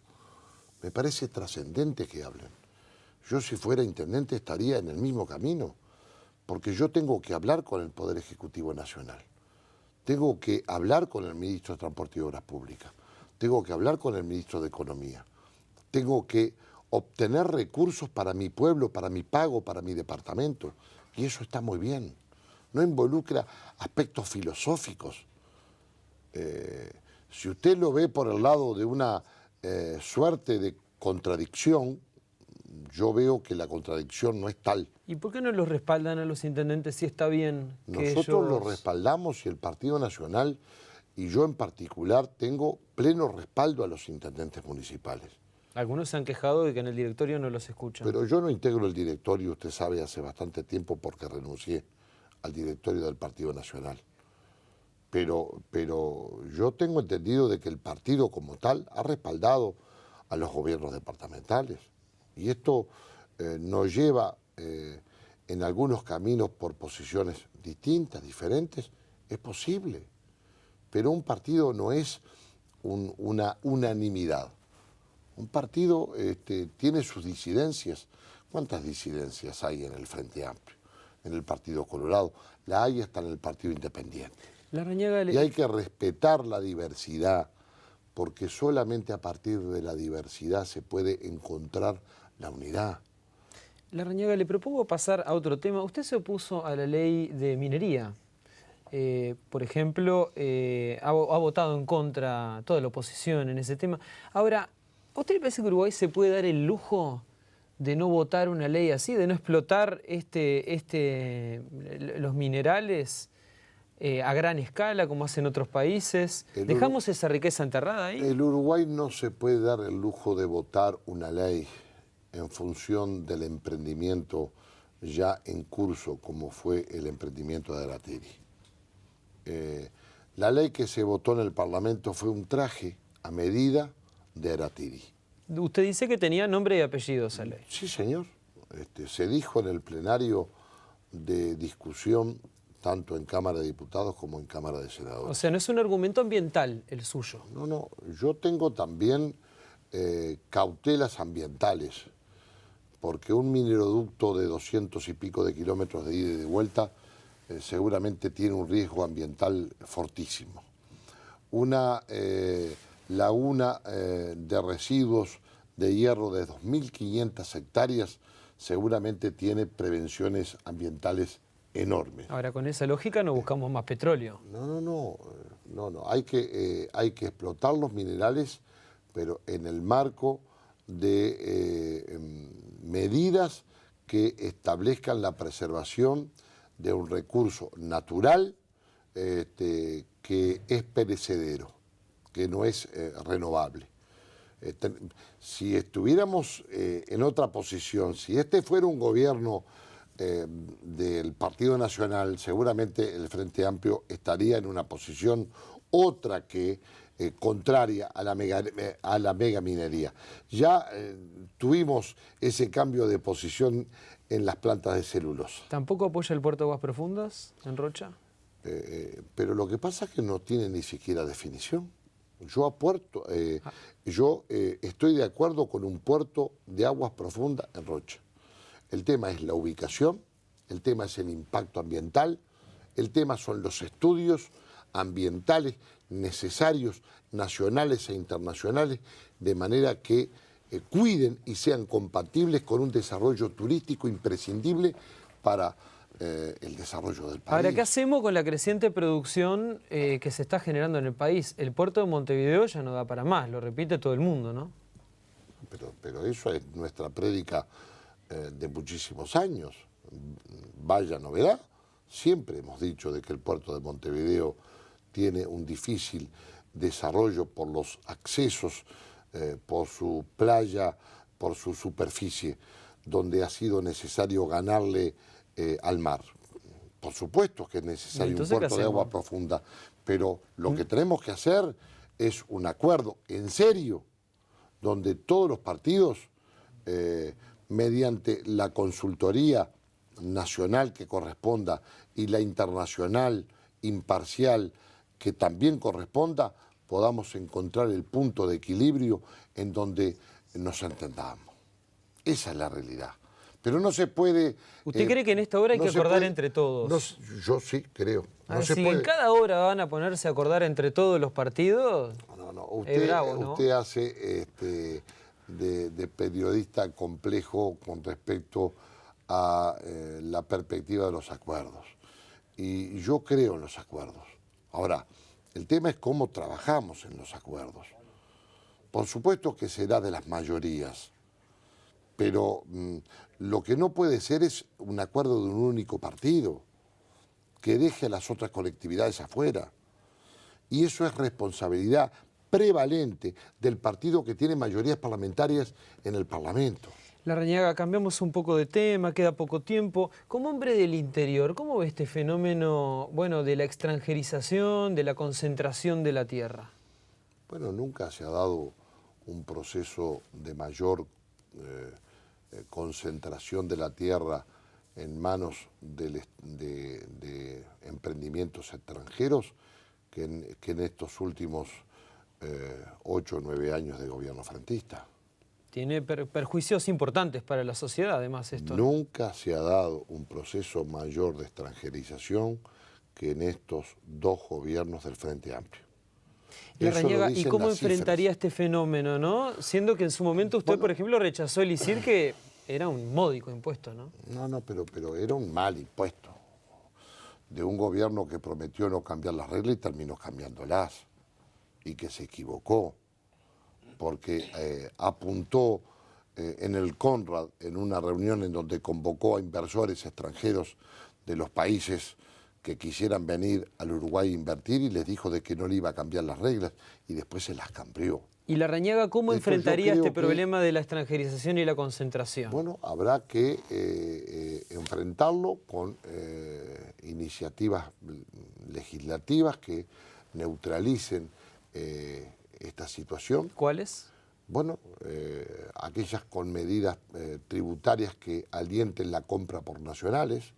Me parece trascendente que hablen. Yo si fuera intendente estaría en el mismo camino, porque yo tengo que hablar con el Poder Ejecutivo Nacional. Tengo que hablar con el ministro de Transporte y Obras Públicas. Tengo que hablar con el ministro de Economía. Tengo que obtener recursos para mi pueblo, para mi pago, para mi departamento. Y eso está muy bien. No involucra aspectos filosóficos. Si usted lo ve por el lado de una suerte de contradicción, yo veo que la contradicción no es tal. ¿Y por qué no los respaldan a los intendentes si está bien que Nosotros ellos... los respaldamos y el Partido Nacional, y yo en particular, tengo pleno respaldo a los intendentes municipales. Algunos se han quejado de que en el directorio no los escuchan. Pero yo no integro el directorio, usted sabe, hace bastante tiempo porque renuncié al directorio del Partido Nacional. Pero yo tengo entendido de que el partido como tal ha respaldado a los gobiernos departamentales. Y esto nos lleva en algunos caminos por posiciones distintas, diferentes. Es posible. Pero un partido no es una unanimidad. Un partido tiene sus disidencias. ¿Cuántas disidencias hay en el Frente Amplio? En el Partido Colorado. La hay hasta en el Partido Independiente. Y hay que respetar la diversidad, porque solamente a partir de la diversidad se puede encontrar la unidad. Larrañaga, le propongo pasar a otro tema. Usted se opuso a la ley de minería. Por ejemplo, ha votado en contra toda la oposición en ese tema. Ahora, ¿a usted le parece que Uruguay se puede dar el lujo de no votar una ley así, de no explotar los minerales a gran escala como hacen otros países? ¿Dejamos esa riqueza enterrada ahí? El Uruguay no se puede dar el lujo de votar una ley en función del emprendimiento ya en curso, como fue el emprendimiento de Aratiri. La ley que se votó en el Parlamento fue un traje a medida de Aratiri. Usted dice que tenía nombre y apellido esa ley. Sí, señor. Se dijo en el plenario de discusión, tanto en Cámara de Diputados como en Cámara de Senadores. O sea, no es un argumento ambiental el suyo. No, yo tengo también cautelas ambientales, porque un mineroducto de 200 y pico de kilómetros de ida y de vuelta seguramente tiene un riesgo ambiental fortísimo. Una laguna de residuos de hierro de 2.500 hectáreas seguramente tiene prevenciones ambientales enormes. Ahora, con esa lógica no buscamos más petróleo. No. Hay que explotar los minerales, pero en el marco de medidas que establezcan la preservación de un recurso natural que es perecedero, que no es renovable. Si estuviéramos en otra posición, si este fuera un gobierno del Partido Nacional, seguramente el Frente Amplio estaría en una posición otra que contraria a la megaminería. Ya tuvimos ese cambio de posición en las plantas de celulosa. ¿Tampoco apoya el puerto de aguas profundas en Rocha? Pero lo que pasa es que no tiene ni siquiera definición. Yo estoy de acuerdo con un puerto de aguas profundas en Rocha. El tema es la ubicación, el tema es el impacto ambiental, el tema son los estudios ambientales necesarios, nacionales e internacionales, de manera que cuiden y sean compatibles con un desarrollo turístico imprescindible para el desarrollo del país. Ahora, ¿qué hacemos con la creciente producción que se está generando en el país? El puerto de Montevideo ya no da para más, lo repite todo el mundo, ¿no? Pero eso es nuestra prédica de muchísimos años. Vaya novedad. Siempre hemos dicho de que el puerto de Montevideo tiene un difícil desarrollo por los accesos, por su playa, por su superficie, donde ha sido necesario ganarle al mar. Por supuesto que es necesario un puerto de agua profunda, pero lo que tenemos que hacer es un acuerdo en serio donde todos los partidos, mediante la consultoría nacional que corresponda y la internacional imparcial que también corresponda, podamos encontrar el punto de equilibrio en donde nos entendamos. Esa es la realidad. Pero no se puede... ¿Usted cree que en esta hora hay que acordar entre todos? Yo sí, creo. Si en cada hora van a ponerse a acordar entre todos los partidos, no. es bravo, ¿no? Usted hace de periodista complejo con respecto a la perspectiva de los acuerdos. Y yo creo en los acuerdos. Ahora, el tema es cómo trabajamos en los acuerdos. Por supuesto que será de las mayorías, pero lo que no puede ser es un acuerdo de un único partido que deje a las otras colectividades afuera. Y eso es responsabilidad prevalente del partido que tiene mayorías parlamentarias en el Parlamento. Larrañaga, cambiamos un poco de tema, queda poco tiempo. Como hombre del interior, ¿cómo ve este fenómeno, bueno, de la extranjerización, de la concentración de la tierra? Bueno, nunca se ha dado un proceso de mayor concentración de la tierra en manos de emprendimientos extranjeros que en estos últimos 8 o 9 años de gobierno frentista. Tiene perjuicios importantes para la sociedad, además, esto. Nunca se ha dado un proceso mayor de extranjerización que en estos 2 gobiernos del Frente Amplio. Larrañaga, ¿y cómo enfrentaría este fenómeno, no? Siendo que en su momento usted, por ejemplo, rechazó el ISIR, que era un módico impuesto, ¿no? No, pero era un mal impuesto. De un gobierno que prometió no cambiar las reglas y terminó cambiándolas. Y que se equivocó. Porque apuntó en el Conrad, en una reunión en donde convocó a inversores extranjeros de los países que quisieran venir al Uruguay a invertir y les dijo de que no le iba a cambiar las reglas y después se las cambió. ¿Y Larrañaga cómo enfrentaría este problema de la extranjerización y la concentración? Bueno, habrá que enfrentarlo con iniciativas legislativas que neutralicen esta situación. ¿Cuáles? Bueno, aquellas con medidas tributarias que alienten la compra por nacionales,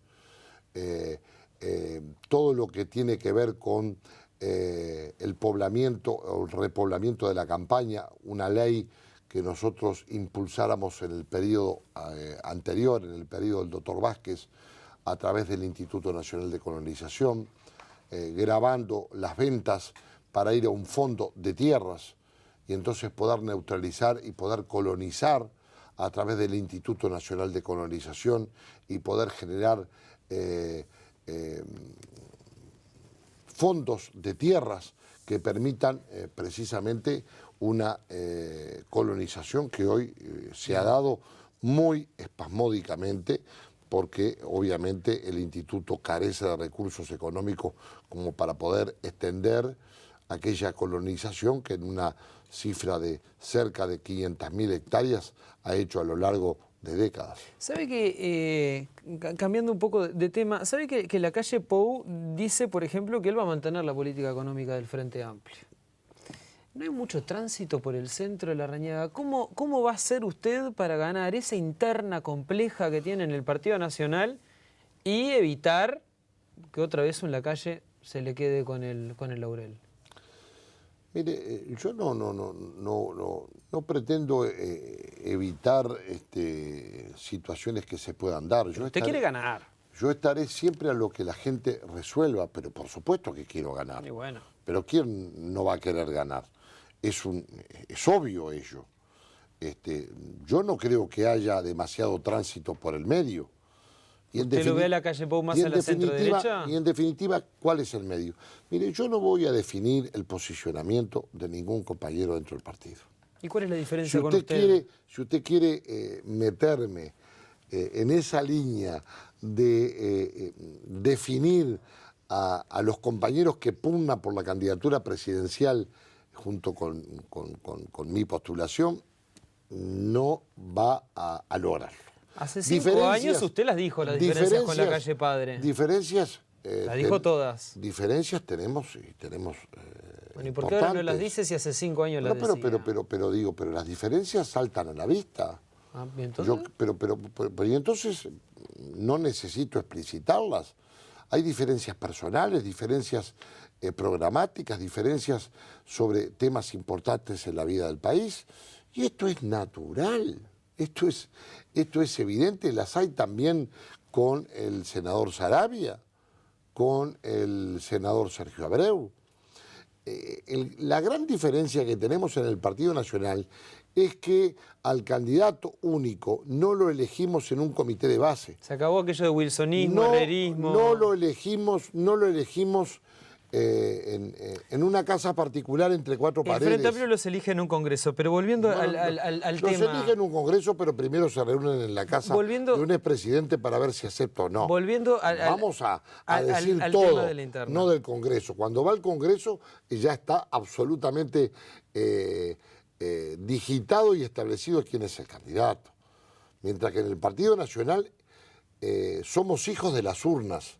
todo lo que tiene que ver con el poblamiento o el repoblamiento de la campaña, una ley que nosotros impulsáramos en el periodo anterior, en el periodo del doctor Vázquez, a través del Instituto Nacional de Colonización, grabando las ventas para ir a un fondo de tierras y entonces poder neutralizar y poder colonizar a través del Instituto Nacional de Colonización y poder generar fondos de tierras que permitan precisamente una colonización que hoy se ha dado muy espasmódicamente porque obviamente el instituto carece de recursos económicos como para poder extender aquella colonización que en una cifra de cerca de 500.000 hectáreas ha hecho a lo largo de décadas. ¿Sabe que, cambiando un poco de tema, sabe que la calle Pou dice, por ejemplo, que él va a mantener la política económica del Frente Amplio? No hay mucho tránsito por el centro de Larrañaga. ¿Cómo va a hacer usted para ganar esa interna compleja que tiene en el Partido Nacional y evitar que otra vez en la calle se le quede con el laurel? Mire, yo no pretendo evitar situaciones que se puedan dar. Usted quiere ganar. Yo estaré siempre a lo que la gente resuelva, pero por supuesto que quiero ganar. Y bueno. Pero ¿quién no va a querer ganar? Es obvio ello. Yo no creo que haya demasiado tránsito por el medio. ¿Usted lo ve a la calle Pou más a la centro-derecha? Y en definitiva, ¿cuál es el medio? Mire, yo no voy a definir el posicionamiento de ningún compañero dentro del partido. ¿Y cuál es la diferencia con usted? Si usted quiere meterme en esa línea de definir a los compañeros que pugnan por la candidatura presidencial junto con mi postulación, no va a lograrlo. Hace 5 años usted las dijo, las diferencias con la calle Padre. Diferencias. Las dijo todas. Diferencias tenemos Bueno, ¿y por qué ahora no las dice si hace 5 años las decía? Pero las diferencias saltan a la vista. Ah, ¿y entonces? Y entonces no necesito explicitarlas. Hay diferencias personales, diferencias programáticas, diferencias sobre temas importantes en la vida del país. Y esto es natural, esto es evidente. Las hay también con el senador Saravia, con el senador Sergio Abreu. La gran diferencia que tenemos en el Partido Nacional es que al candidato único no lo elegimos en un comité de base. Se acabó aquello de wilsonismo, herrerismo. No lo elegimos en una casa particular entre 4 paredes. El Frente Amplio los elige en un congreso, pero volviendo al tema... Los elige en un congreso, pero primero se reúnen en la casa de un expresidente para ver si acepta o no. Vamos a decir todo, tema de la interna. No del congreso. Cuando va al congreso ya está absolutamente digitado y establecido quién es el candidato. Mientras que en el Partido Nacional somos hijos de las urnas.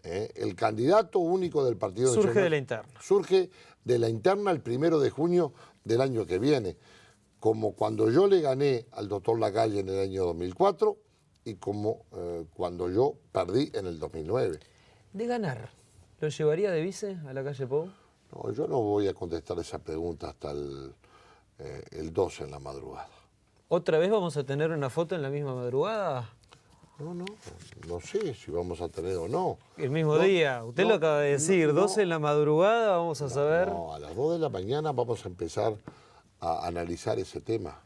El candidato único del Partido Nacional surge de la interna. Surge de la interna el 1 de junio del año que viene, como cuando yo le gané al doctor Lacalle en el año 2004 y como cuando yo perdí en el 2009. De ganar, ¿lo llevaría de vice a la calle Pou? No, yo no voy a contestar esa pregunta hasta el 12 en la madrugada. ¿Otra vez vamos a tener una foto en la misma madrugada? No sé si vamos a tener o no. El mismo día, usted lo acaba de decir, 12 en la madrugada, vamos a saber. No, a las 2 de la mañana vamos a empezar a analizar ese tema.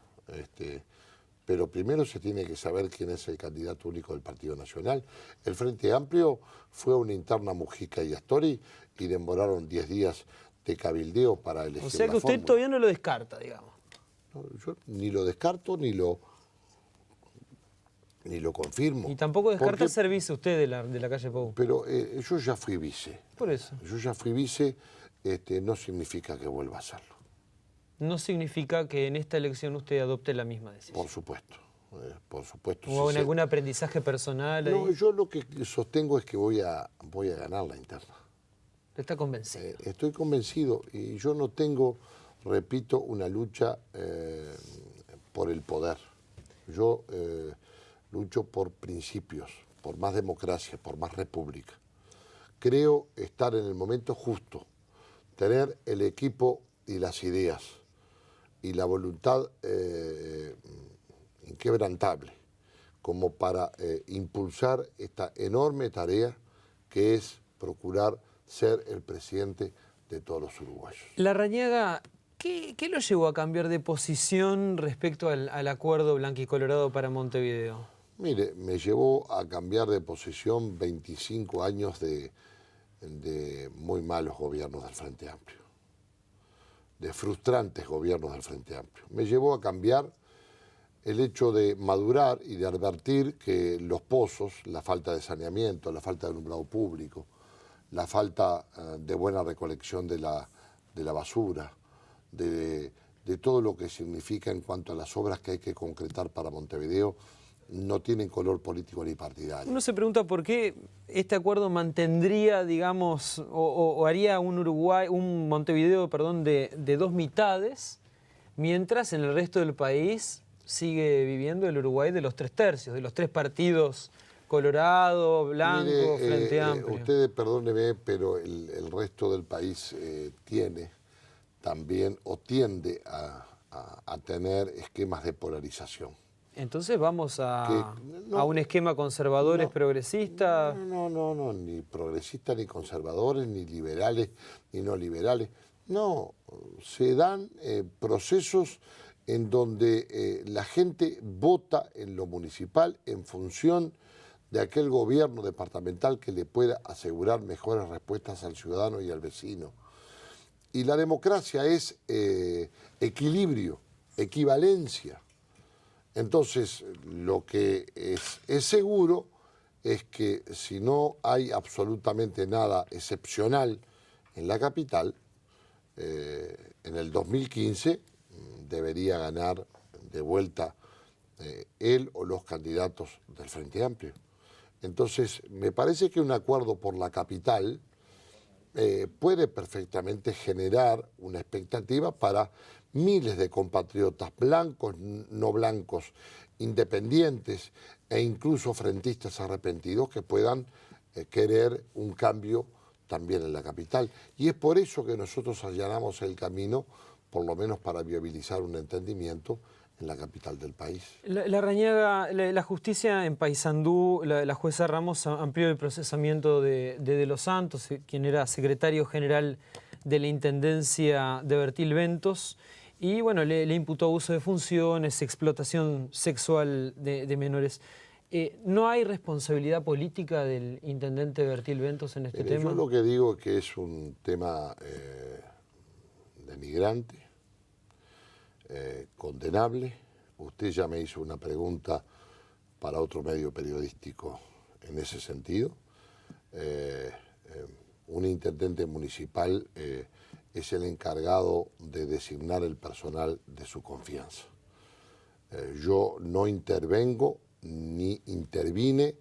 Pero primero se tiene que saber quién es el candidato único del Partido Nacional. El Frente Amplio fue una interna Mujica y Astori y demoraron 10 días de cabildeo para elegir. O sea que usted fórmula. todavía no lo descarta, digamos. No, yo ni lo descarto ni lo confirmo. Y tampoco descarta ser vice usted de la calle Pou. Pero yo ya fui vice. Por eso. Yo ya fui vice, no significa que vuelva a serlo. No significa que en esta elección usted adopte la misma decisión. Por supuesto. Por supuesto. ¿Hubo algún aprendizaje personal ahí? No, yo lo que sostengo es que voy a ganar la interna. ¿Está convencido? Estoy convencido y yo no tengo, repito, una lucha por el poder. Yo lucho por principios, por más democracia, por más república. Creo estar en el momento justo, tener el equipo y las ideas y la voluntad inquebrantable como para impulsar esta enorme tarea que es procurar ser el presidente de todos los uruguayos. Larrañaga, ¿qué lo llevó a cambiar de posición respecto al acuerdo blanquicolorado para Montevideo? Mire, me llevó a cambiar de posición 25 años de muy malos gobiernos del Frente Amplio, de frustrantes gobiernos del Frente Amplio. Me llevó a cambiar el hecho de madurar y de advertir que los pozos, la falta de saneamiento, la falta de alumbrado público, la falta de buena recolección de la basura, de todo lo que significa en cuanto a las obras que hay que concretar para Montevideo, no tienen color político ni partidario. Uno se pregunta por qué este acuerdo mantendría, digamos, o haría un Montevideo, perdón, de dos mitades, mientras en el resto del país sigue viviendo el Uruguay de los 3/3, de los 3 partidos: Colorado, Blanco, Mire, Frente Amplio. Ustedes perdóneme, pero el resto del país tiene también o tiende a tener esquemas de polarización. Entonces vamos a un esquema conservadores, progresistas. No, ni progresistas, ni conservadores, ni liberales, ni no liberales. No, se dan procesos en donde la gente vota en lo municipal en función de aquel gobierno departamental que le pueda asegurar mejores respuestas al ciudadano y al vecino. Y la democracia es equilibrio, equivalencia. Entonces, lo que es seguro es que si no hay absolutamente nada excepcional en la capital, en el 2015 debería ganar de vuelta él o los candidatos del Frente Amplio. Entonces, me parece que un acuerdo por la capital puede perfectamente generar una expectativa para miles de compatriotas blancos, no blancos, independientes e incluso frentistas arrepentidos que puedan querer un cambio también en la capital. Y es por eso que nosotros allanamos el camino, por lo menos para viabilizar un entendimiento en la capital del país. La justicia en Paysandú, la jueza Ramos amplió el procesamiento de los Santos, quien era secretario general de la Intendencia de Bertil Ventos, y bueno, le imputó abuso de funciones, explotación sexual de menores. ¿No hay responsabilidad política del intendente Bertil Ventos en este tema? Yo lo que digo es que es un tema denigrante, condenable. Usted ya me hizo una pregunta para otro medio periodístico en ese sentido. Un intendente municipal es el encargado de designar el personal de su confianza. Yo no intervengo ni intervine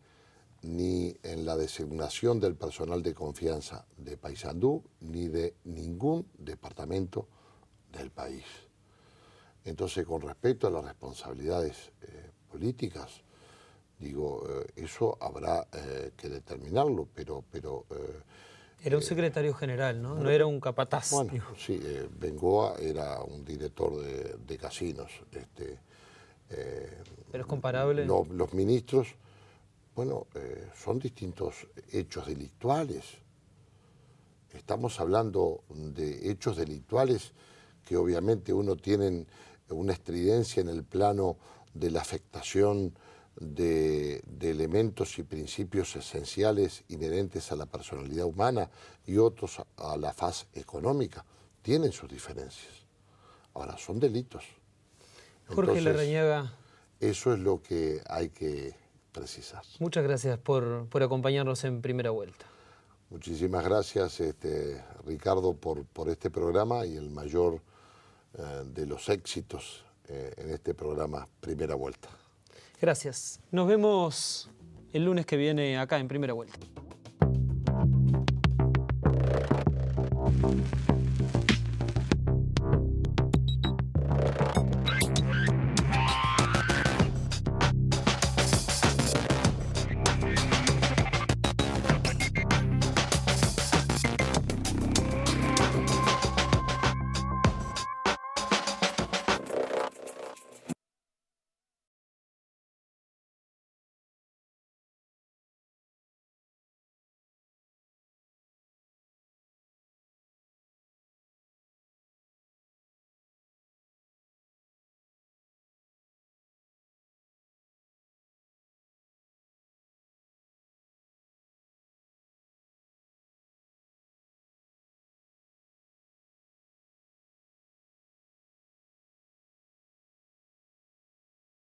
ni en la designación del personal de confianza de Paysandú ni de ningún departamento del país. Entonces, con respecto a las responsabilidades políticas, digo, eso habrá que determinarlo, pero era un secretario general, ¿no? No era un capataz. Bueno, sí, Bengoa era un director de casinos. ¿Pero es comparable? Los ministros, bueno, son distintos hechos delictuales. Estamos hablando de hechos delictuales que obviamente uno tiene una estridencia en el plano de la afectación de elementos y principios esenciales inherentes a la personalidad humana y otros a la faz económica. Tienen sus diferencias. Ahora, son delitos. Jorge Entonces, Larrañaga. Eso es lo que hay que precisar. Muchas gracias por acompañarnos en Primera Vuelta. Muchísimas gracias, Ricardo, por este programa y el mayor de los éxitos en este programa Primera Vuelta. Gracias. Nos vemos el lunes que viene acá en Primera Vuelta.